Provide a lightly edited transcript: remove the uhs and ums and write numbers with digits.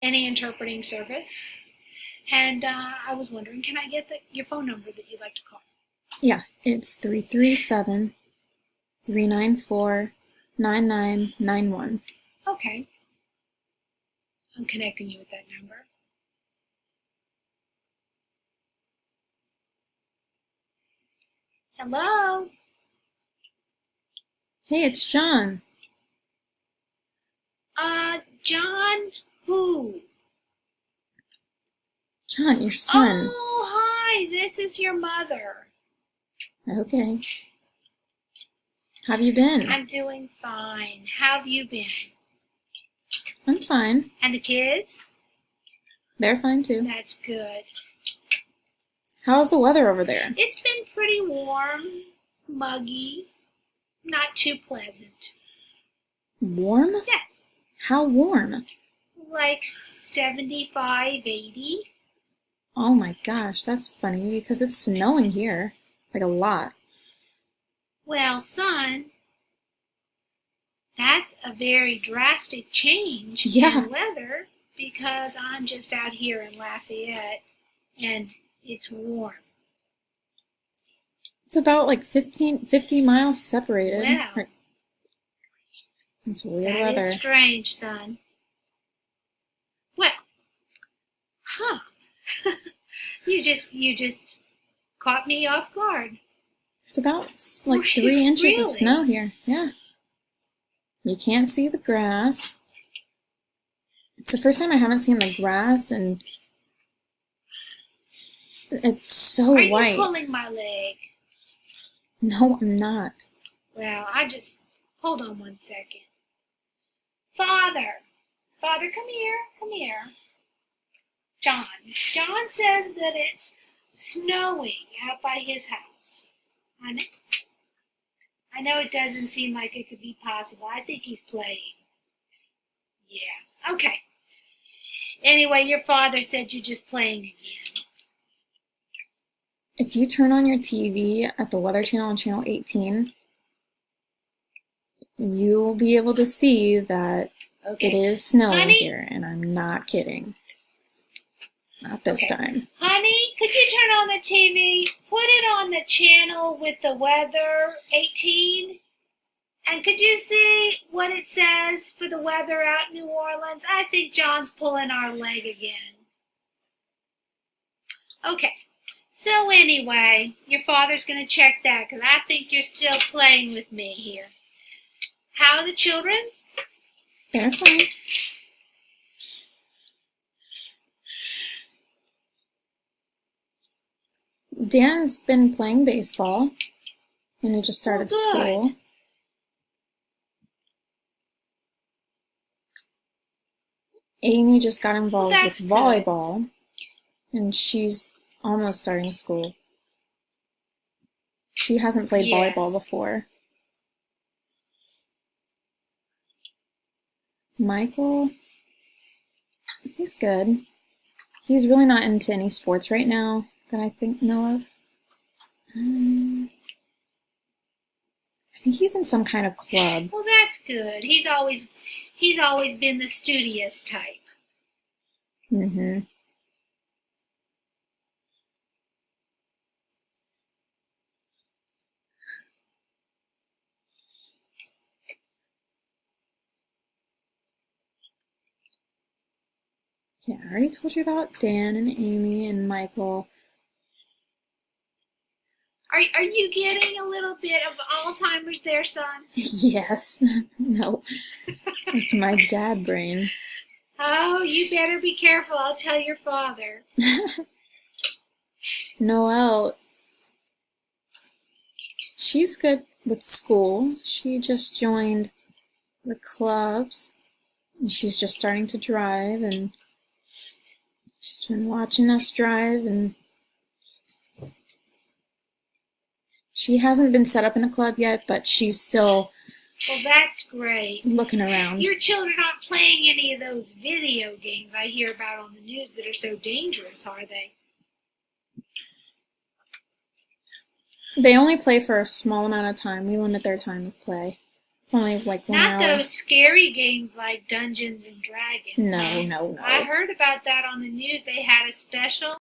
any interpreting service. And I was wondering, can I get your phone number that you'd like to call? Yeah, it's 337-394-9991. Okay, I'm connecting you with that number. Hello? Hey, it's John. John who? John, your son. Oh, hi, this is your mother. Okay. How've you been? I'm doing fine. How have you been? I'm fine. And the kids? They're fine too. That's good. How's the weather over there? It's been pretty warm, muggy, not too pleasant. Warm? Yes, How warm? like 75, 80. Oh my gosh, that's funny because it's snowing here. Like a lot. Well, son, that's a very drastic change Yeah. in weather because I'm just out here in Lafayette and it's warm. It's about like 50 miles separated. Well, It's weird that weather. is strange, son. Well, huh. You just caught me off guard. It's about like 3 inches of Really? snow here. Yeah. You can't see the grass. It's the first time I haven't seen the grass, and it's so Are you white. pulling my leg? No, I'm not. Well, hold on one second. Father, come here, come here. John says that it's snowing out by his house. I know it doesn't seem like it could be possible. I think he's playing. Yeah, okay. Anyway, your father said you're just playing again. If you turn on your TV at the Weather Channel on channel 18, you'll be able to see that Okay. it is snowing Honey? here, and I'm not kidding. Not this time. Honey, could you turn on the TV? Put it on the channel with the weather 18. And could you see what it says for the weather out in New Orleans? I think John's pulling our leg again. Okay. So anyway, your father's going to check that because I think you're still playing with me here. How are the children? They're fine. Dan's been playing baseball, and he just started school. Amy just got involved with volleyball, and she's almost starting school. She hasn't played volleyball before. Michael, he's good. He's really not into any sports right now that I know of. I think he's in some kind of club. Well, that's good. He's always been the studious type. Mm-hmm. Yeah, I already told you about Dan and Amy and Michael. Are you getting a little bit of Alzheimer's there, son? Yes. No. It's my dad brain. Oh, you better be careful. I'll tell your father. Noelle, she's good with school. She just joined the clubs. And she's just starting to drive, and she's been watching us drive, and she hasn't been set up in a club yet, but she's still Well, that's great. looking around. Your children aren't playing any of those video games I hear about on the news that are so dangerous, are they? They only play for a small amount of time. We limit their time of play. It's only like 1 Not hour. those scary games like Dungeons and Dragons. No. I heard about that on the news. They had a special